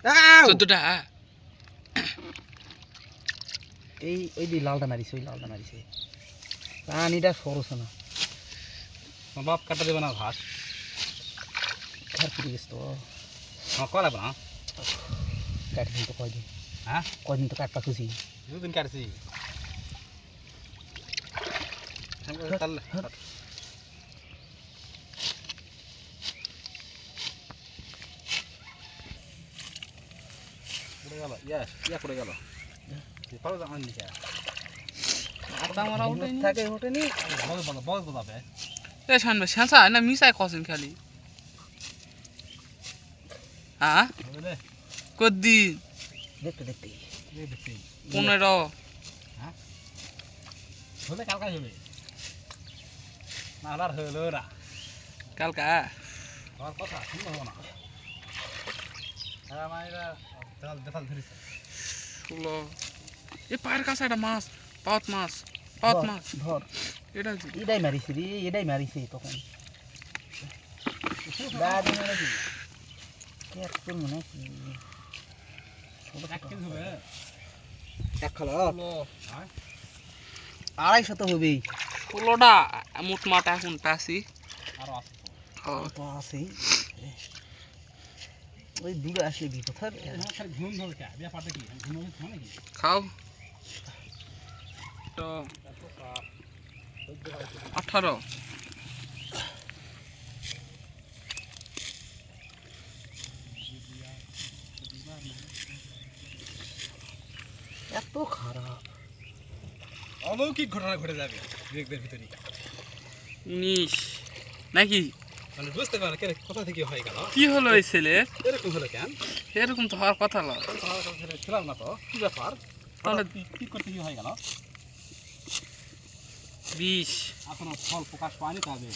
14টা এই ওই দি লালটা মারিছে পানিটা সরছে না বাপ কাটা দেবে না ঘাস খার পুড়ে গেছে তো কলা না কাটদিন তো কয়দিন হ্যাঁ কয়দিন তো কাটটা খুশি দুদিন কাটছি তাহলে পড়ে গেল ইয়া পড়ে গেল পারো আমার নিচে আটা মারা উঠেনি থাকে ওঠেনি বল যাবে এ শানবে শানসা না মিসাই কসেন খালি হ্যাঁ বুঝলে কদিন দেখতে দেখছি 15 হ্যাঁ হলে কালকা হবে না আর হলো না কালকা আমার কথা শুনতে হবে না হ্যাঁ আমার দেখাল ধরেছে 16 এ পায়ের কাছে একটা মাছ পাত মাছ ধর এটা এটাই মারিছে রে এটাই মারিছে তখন দাদি নাকি কেট কোন মনে কি এক কেজি হবে এক খালো হ্যাঁ 250 তো হবেই 16টা মোট মাঠ এখন পাসি আরো আছে তো আছে ওই দূরে আসলে বিপদ হবে খালি ঘুম ধরে কে বিয়া পাতে কি ঘুম হবে মানে কি খাও তো 18 এত খারাপ অলৌকিক ঘটনা ঘটে যাবে বিবেকদের ভিতরে 19 নাকি মানে বুঝতে পারে কে কোথা থেকে হয়ে গেল কি হলো এই ছেলে এরকম হলো কেন এরকম তো হওয়ার কথা না ছিলাম না তো কি ব্যাপার তাহলে কি করতে কি হয়ে গেল 20 এখনো ফল প্রকাশ পায়নি তবে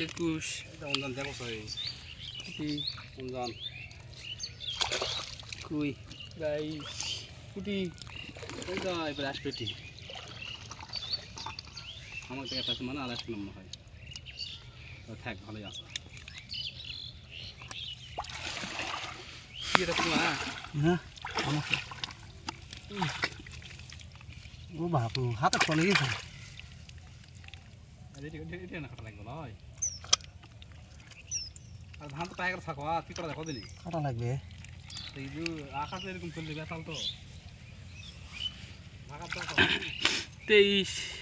21 রমজান দেখো সই রমজান কুই গাইস কুটি ওই তো এবার আসবেটি আমার থেকে একটা মানে আর একটা নম্বর হয় তো থাক ভালোই আছে কি এটা তোমার হ্যাঁ আমাকে ও বাপু হাতে চলে গেছে এটা না কাটা লাগবে নয় আর ধান তো টাইগার থাকো তুই করে দেখো দিলি কাটা লাগবে এই যে আকাশে এরকম চললে বেতাল তো ঢাকার তো 23